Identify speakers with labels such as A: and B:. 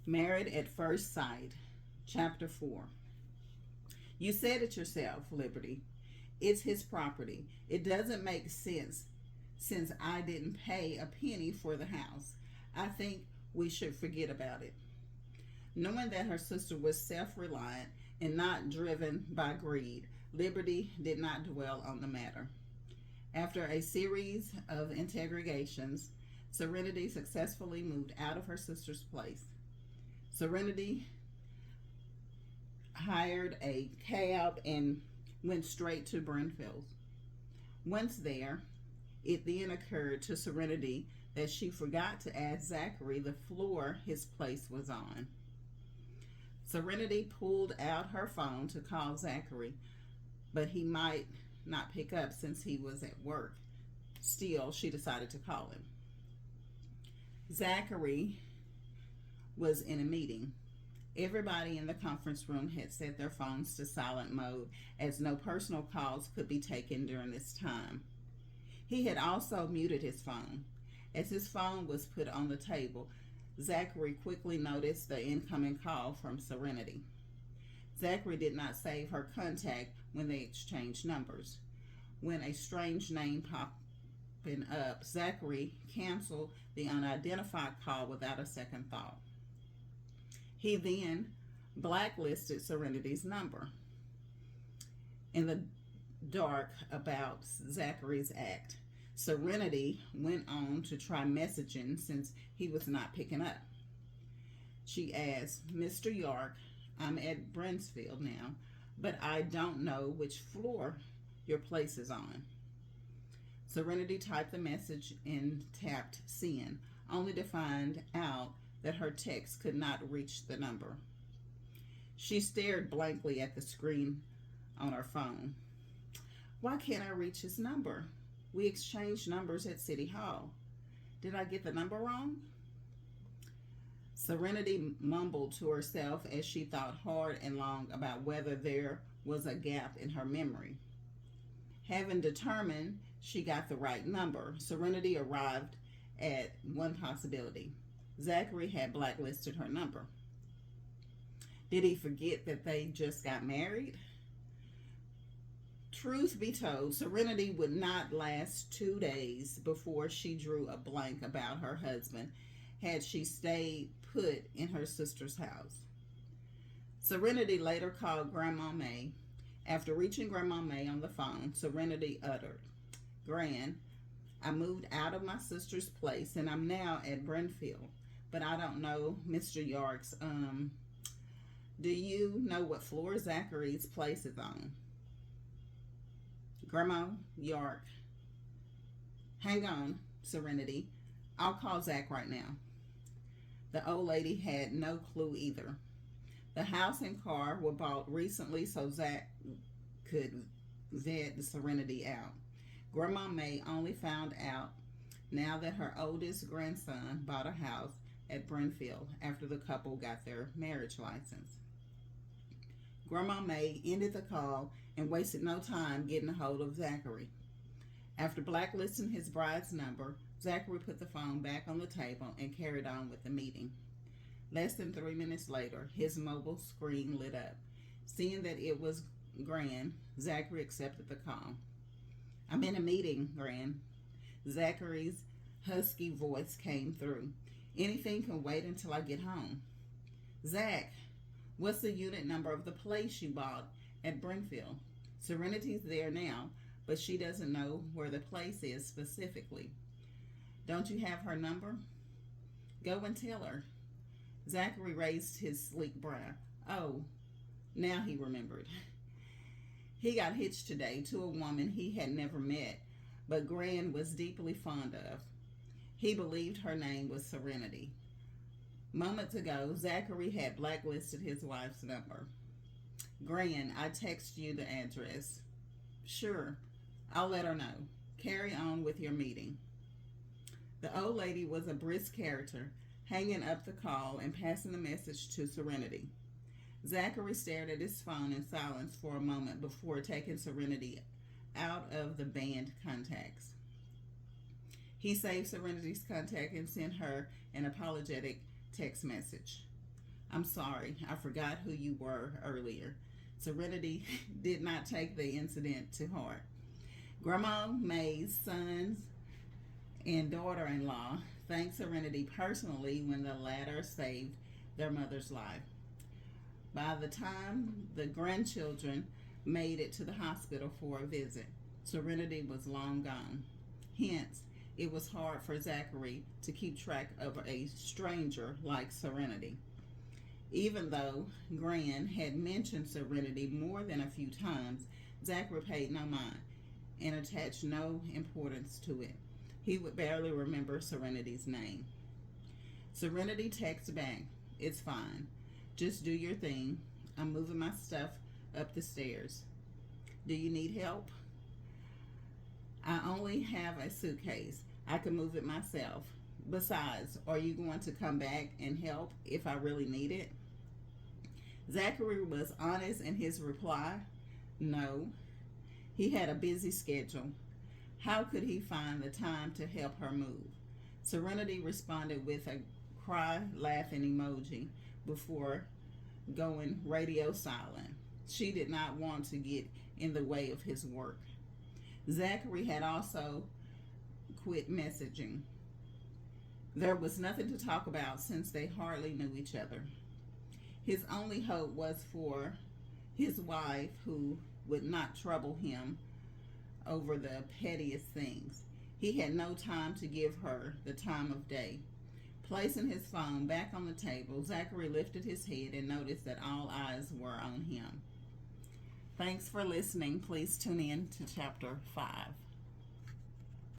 A: Married at First Sight, Chapter 4. You said it yourself, Liberty. It's his property. It doesn't make sense since I didn't pay a penny for the house. I think we should forget about it. Knowing that her sister was self reliant and not driven by greed, Liberty did not dwell on the matter. After a series of interrogations, Serenity successfully moved out of her sister's place. Serenity hired a cab and went straight to Brenfield. Once there, it then occurred to Serenity that she forgot to ask Zachary the floor his place was on. Serenity pulled out her phone to call Zachary, but he might not pick up since he was at work. Still, she decided to call him. Zachary was in a meeting. Everybody in the conference room had set their phones to silent mode as no personal calls could be taken during this time. He had also muted his phone. As his phone was put on the table, Zachary quickly noticed the incoming call from Serenity. Zachary did not save her contact when they exchanged numbers. When a strange name popping up, Zachary canceled the unidentified call without a second thought. He then blacklisted Serenity's number. In the dark about Zachary's act, Serenity went on to try messaging since he was not picking up. She asked, "Mr. York, I'm at Brenfield now, but I don't know which floor your place is on." Serenity typed the message and tapped send, only to find out that her text could not reach the number. She stared blankly at the screen on her phone. "Why can't I reach his number? We exchanged numbers at City Hall. Did I get the number wrong?" Serenity mumbled to herself as she thought hard and long about whether there was a gap in her memory. Having determined she got the right number, Serenity arrived at one possibility. Zachary had blacklisted her number. Did he forget that they just got married? Truth be told, Serenity would not last 2 days before she drew a blank about her husband had she stayed put in her sister's house. Serenity later called Grandma May. After reaching Grandma May on the phone, Serenity uttered, "Gran, I moved out of my sister's place and I'm now at Brenfield, but I don't know Mr. York's, do you know what floor Zachary's place is on?" Grandma York, "Hang on, Serenity. I'll call Zach right now." The old lady had no clue either. The house and car were bought recently so Zach could vet Serenity out. Grandma May only found out now that her oldest grandson bought a house at Brenfield after the couple got their marriage license. Grandma May ended the call and wasted no time getting a hold of Zachary. After blacklisting his bride's number, Zachary put the phone back on the table and carried on with the meeting. Less than 3 minutes later, his mobile screen lit up. Seeing that it was Gran, Zachary accepted the call. "I'm in a meeting, Gran." Zachary's husky voice came through. "Anything can wait until I get home." "Zach, what's the unit number of the place you bought at Brenfield?" "Serenity's there now, but she doesn't know where the place is specifically." "Don't you have her number?" "Go and tell her." Zachary raised his sleek brow. Oh, now he remembered. He got hitched today to a woman he had never met, but Gran was deeply fond of. He believed her name was Serenity. Moments ago, Zachary had blacklisted his wife's number. "Gran, I text you the address." "Sure, I'll let her know. Carry on with your meeting." The old lady was a brisk character, hanging up the call and passing the message to Serenity. Zachary stared at his phone in silence for a moment before taking Serenity out of the banned contacts. He saved Serenity's contact and sent her an apologetic text message. I'm sorry, I forgot who you were earlier. Serenity did not take the incident to heart. Grandma May's sons and daughter-in-law thanked Serenity personally when the latter saved their mother's life. By the time the grandchildren made it to the hospital for a visit, Serenity was long gone. Hence, it was hard for Zachary to keep track of a stranger like Serenity. Even though Gran had mentioned Serenity more than a few times, Zachary paid no mind and attached no importance to it. He would barely remember Serenity's name. Serenity texted back, "It's fine. Just do your thing. I'm moving my stuff up the stairs. Do you need help? I only have a suitcase. I can move it myself. Besides, are you going to come back and help if I really need it?" Zachary was honest in his reply. No. He had a busy schedule. How could he find the time to help her move? Serenity responded with a cry laughing emoji before going radio silent. She did not want to get in the way of his work. Zachary had also quit messaging. There was nothing to talk about since they hardly knew each other. His only hope was for his wife, who would not trouble him over the pettiest things. He had no time to give her the time of day. Placing his phone back on the table, Zachary lifted his head and noticed that all eyes were on him. Thanks for listening. Please tune in to Chapter 5.